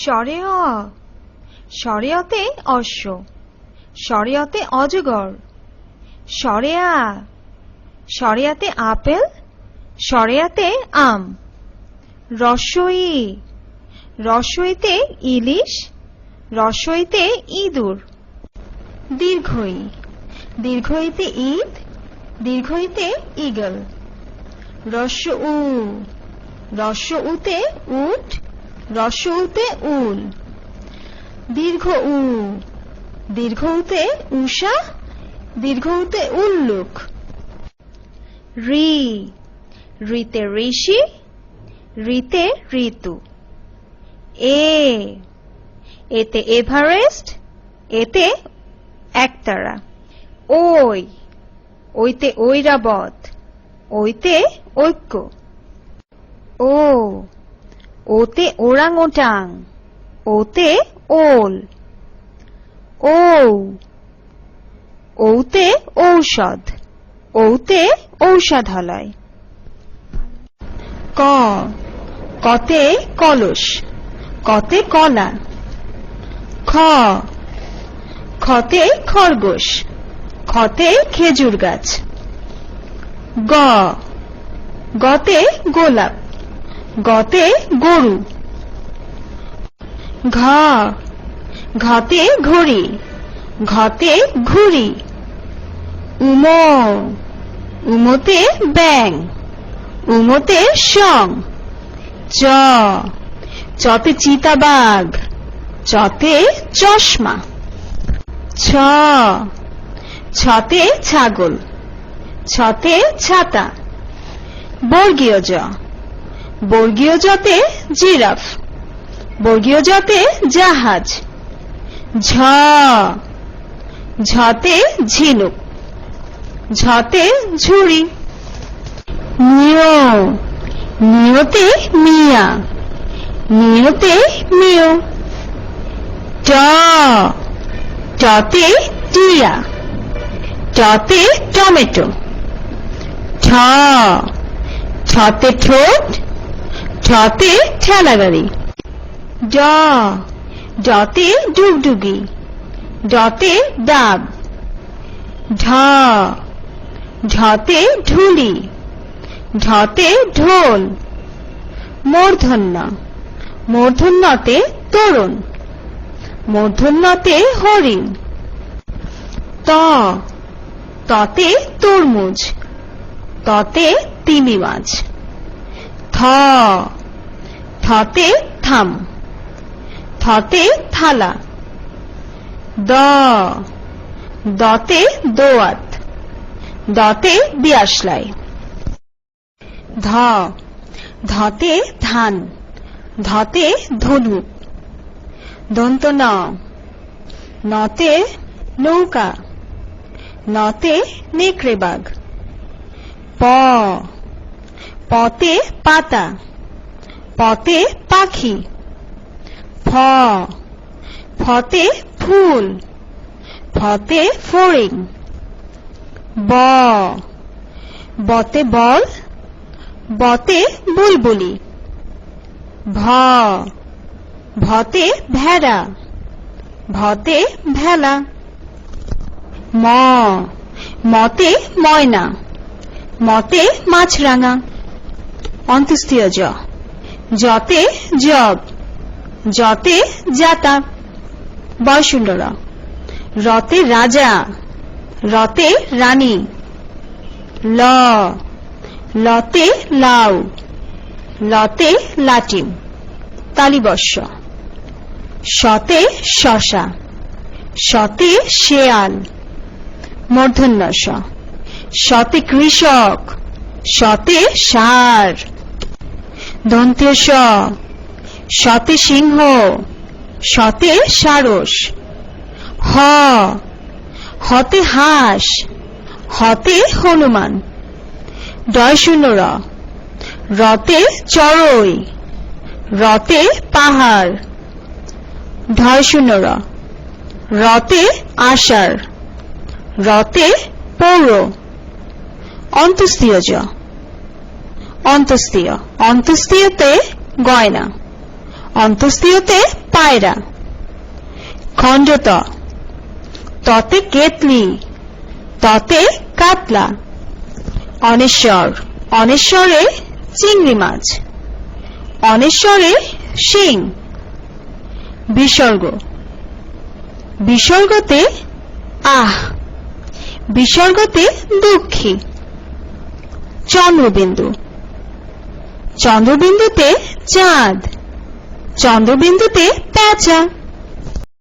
স্বরে অ, স্বরে অতে অশ্ব, স্বরে অতে অজগর। স্বরে আ, স্বরে আতে আপেল, স্বরে আতে আম। রস্ব ই, রস্ব ইতে ইলিশ, রস্ব ইতে ইঁদুর। দীর্ঘ ই, দীর্ঘ ইতে ঈদ, দীর্ঘ ইতে ঈগল। রস্ব উ, রস্ব উতে উট, রস্ব উতে উল। দীর্ঘ উ, দীর্ঘ উতে উষা, দীর্ঘ উতে উল্লুক। ঋ, ঋতে ঋষি, ঋতে ঋতু। এ, এতে এভারেস্ট, এতে একতারা। ওই, ওইতে ঐরাবত, ওইতে ঐক্য। ও, ওতে ওরাং ওটাং, ওতে ওল। ও, ওতে ঔষধ, ওতে ঔষধালয়। ক, কতে কলস, কতে কলা। খ, খতে খরগোশ, খতে খেজুর গাছ। গ, গতে গোলাপ, গতে গরু। ঘ, ঘতে ঘড়ি, ঘতে ঘুড়ি। উম, উমতে ব্যাং, উমতে সং। চ, চতে চিতাবাঘ, চতে চশমা। ছ, ছতে ছাগল, ছতে ছাতা। বর্গীয় জ, বর্গীয় জতে জিরাফ, বর্গীয় জতে জাহাজ। ঝ, ঝতে ঝিনুক, ঝতে ঝুড়ি। নিয়, নিয়তে মিয়া, নিয়তে মিয়। ট, টতে টিয়া, টতে টমেটো। ঠ, ঠতে ঠোঁট, ঠতে ঠেলাগাড়ি। ড, ডতে ডুগডুগি, ডতে ডাব। ঢ, ঢতে ঢুলি, ঢতে ঢোল। মূর্ধন্য, মূর্ধন্যতে তরুণ, মূর্ধন্যতে হরিণ। ত, ততে তরমুজ, ততে তিমি মাছ। থ, থতে থাম, থতে থালা। দ, দতে দোয়াত, দতে দিয়াশলাই। ধ, ধতে ধান, ধতে ধনুক। দন্ত ন, নতে নৌকা, নতে নেকড়ে বাঘ। প, পতে পাতা, পতে পাখি। ফ, ফতে ফুল, ফতে ফড়িং। ব, বতে বল, বতে বুলবুলি। ভ, ভতে ভেড়া, ভতে ভেলা। ম, মতে ময়না, মতে মাছরাঙা। অন্ত্যেষ্টিয় জ, জতে জগ, জতে জাতা। বয়শূন্য র, রতে রাজা, রতে রানী। ল, লতে লাউ, লতে লাটিম। তালিবস্য, শতে শশা, শতে শেয়াল। মূর্ধন্য ষ, শতে কৃষক, শতে ষাঁড়। দন্ত্যে স, শতে সিংহ, শতে সারস। হ, হতে হাঁস, হতে হনুমান। ডয়শূন্য র, রতে চড়ুই, রতে পাহাড়। ঢয়শূন্য র, রতে আষাঢ়, রতে পৌর। অন্ত্যেষ্টিয় জ, অন্ত্যেষ্টিয়, অন্ত্যেষ্টিয়তে গয়না, অন্ত্যেষ্টিয়তে পায়রা। খণ্ড ত, ততে কেতলি, ততে কাতলা। অনেশ্বর, অনেশ্বরে চিংড়ি মাছ, অনেশ্বরে শিং। বিসর্গ, বিসর্গতে আহ, বিসর্গতে দুঃখী। চন্দ্রবিন্দু, চন্দ্রবিন্দুতে চাঁদ, চন্দ্রবিন্দুতে পেঁচা।